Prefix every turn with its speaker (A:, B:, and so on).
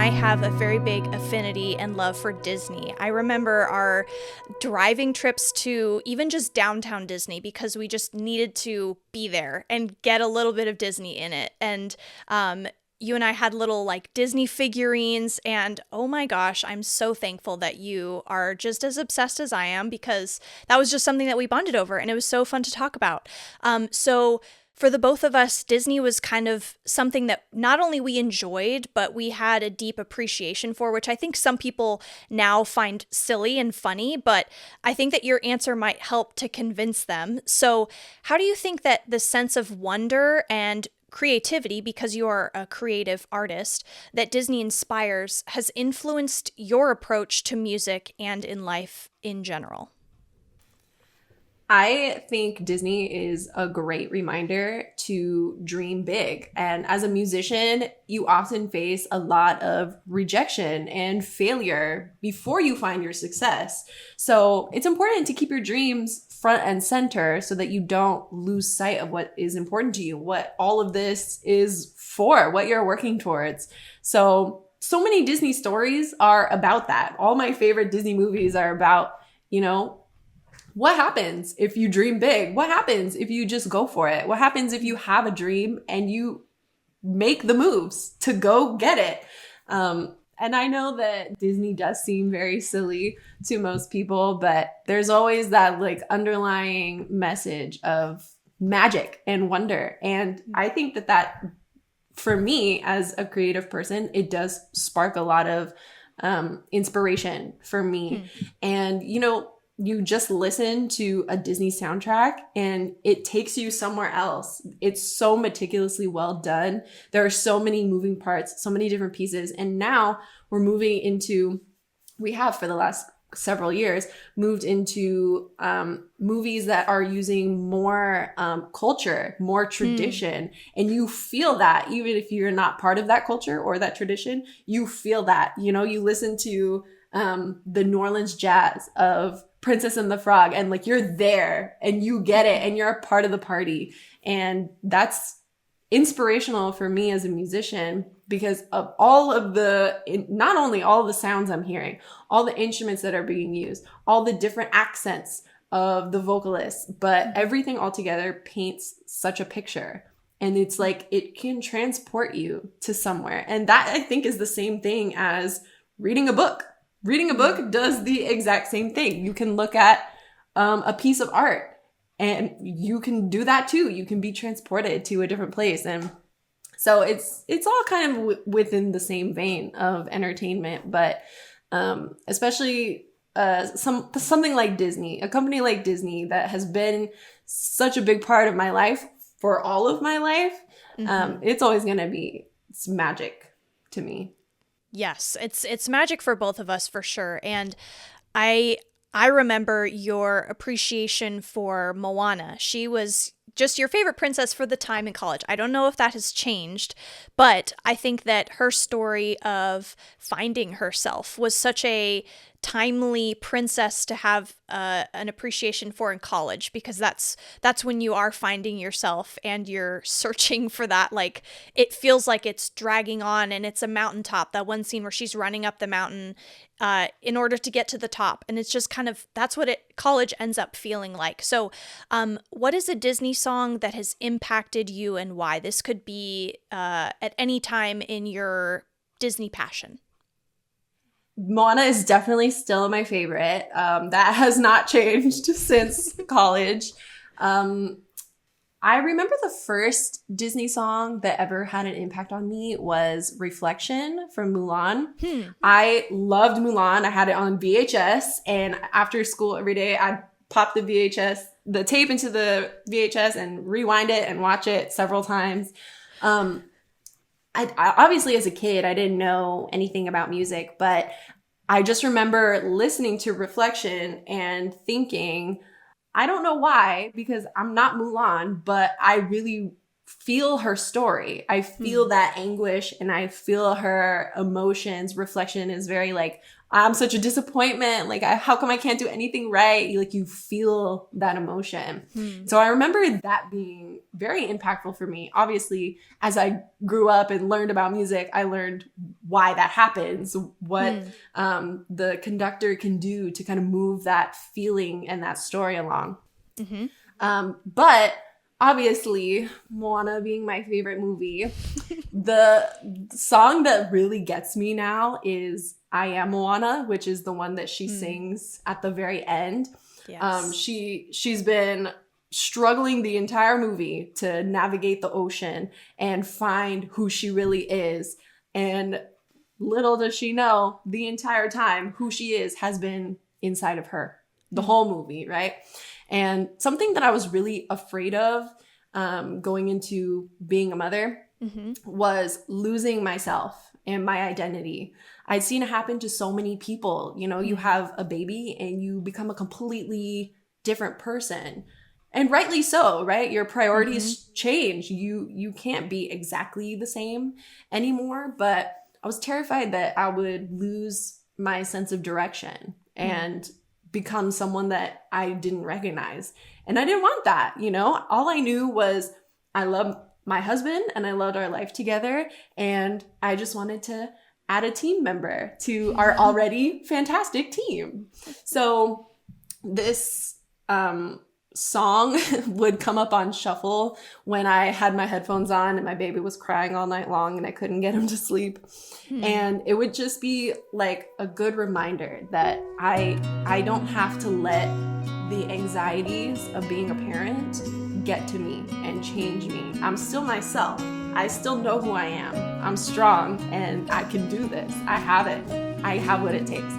A: I have a very big affinity and love for Disney. I remember our driving trips to even just downtown Disney because we just needed to be there and get a little bit of Disney in it. And you and I had little like Disney figurines, and oh my gosh, I'm so thankful that you are just as obsessed as I am, because that was just something that we bonded over and it was so fun to talk about. So for the both of us, Disney was kind of something that not only we enjoyed, but we had a deep appreciation for, which I think some people now find silly and funny, but I think that your answer might help to convince them. So how do you think that the sense of wonder and creativity, because you are a creative artist, that Disney inspires has influenced your approach to music and in life in general?
B: I think Disney is a great reminder to dream big. And as a musician, you often face a lot of rejection and failure before you find your success. So it's important to keep your dreams front and center so that you don't lose sight of what is important to you, what all of this is for, what you're working towards. So many Disney stories are about that. All my favorite Disney movies are about, what happens if you dream big? What happens if you just go for it? What happens if you have a dream and you make the moves to go get it? And I know that Disney does seem very silly to most people, but there's always that like underlying message of magic and wonder. And I think that for me as a creative person, it does spark a lot of inspiration for me. And, you just listen to a Disney soundtrack and it takes you somewhere else. It's so meticulously well done. There are so many moving parts, so many different pieces. And now we have for the last several years moved into movies that are using more culture, more tradition. And you feel that even if you're not part of that culture or that tradition, you feel that, you listen to the New Orleans jazz of Princess and the Frog, and like you're there and you get it and you're a part of the party. And that's inspirational for me as a musician because of not only all the sounds I'm hearing, all the instruments that are being used, all the different accents of the vocalists, but everything all together paints such a picture. And it's like it can transport you to somewhere. And that I think is the same thing as reading a book. Reading a book does the exact same thing. You can look at a piece of art and you can do that too. You can be transported to a different place. And so it's all kind of within the same vein of entertainment, but especially something like Disney, a company like Disney that has been such a big part of my life for all of my life. It's always going to be magic to me.
A: Yes, it's magic for both of us for sure. And I remember your appreciation for Moana. She was just your favorite princess for the time in college. I don't know if that has changed, but I think that her story of finding herself was such a timely princess to have an appreciation for in college, because that's when you are finding yourself and you're searching for that. Like it feels like it's dragging on and it's a mountaintop. That one scene where she's running up the mountain in order to get to the top, and it's just kind of that's what college ends up feeling like. So what is a Disney song that has impacted you and why? This could be at any time in your Disney passion.
B: Moana is definitely still my favorite. That has not changed since college. I remember the first Disney song that ever had an impact on me was Reflection from Mulan. I loved Mulan. I had it on VHS, and after school every day, I'd pop the tape into the VHS and rewind it and watch it several times. I obviously as a kid, I didn't know anything about music, but I just remember listening to Reflection and thinking, I don't know why, because I'm not Mulan, but I really feel her story. I feel that anguish, and I feel her emotions. Reflection is very like, I'm such a disappointment. Like, how come I can't do anything right? Like, you feel that emotion. So I remember that being very impactful for me. Obviously, as I grew up and learned about music, I learned why that happens, what the conductor can do to kind of move that feeling and that story along. But obviously, Moana being my favorite movie, the song that really gets me now is I Am Moana, which is the one that she sings at the very end.
A: Yes.
B: She's been struggling the entire movie to navigate the ocean and find who she really is. And little does she know, the entire time, who she is has been inside of her, the whole movie, right? And something that I was really afraid of going into being a mother was losing myself and my identity. I'd seen it happen to so many people. You know, you have a baby and you become a completely different person. And rightly so, right? Your priorities change. You can't be exactly the same anymore. But I was terrified that I would lose my sense of direction and become someone that I didn't recognize. And I didn't want that, you know? All I knew was I love my husband and I loved our life together. And I just wanted to add a team member to our already fantastic team. So this song would come up on shuffle when I had my headphones on and my baby was crying all night long and I couldn't get him to sleep. And it would just be like a good reminder that I don't have to let the anxieties of being a parent get to me and change me. I'm still myself. I still know who I am. I'm strong and I can do this. I have it. I have what it takes.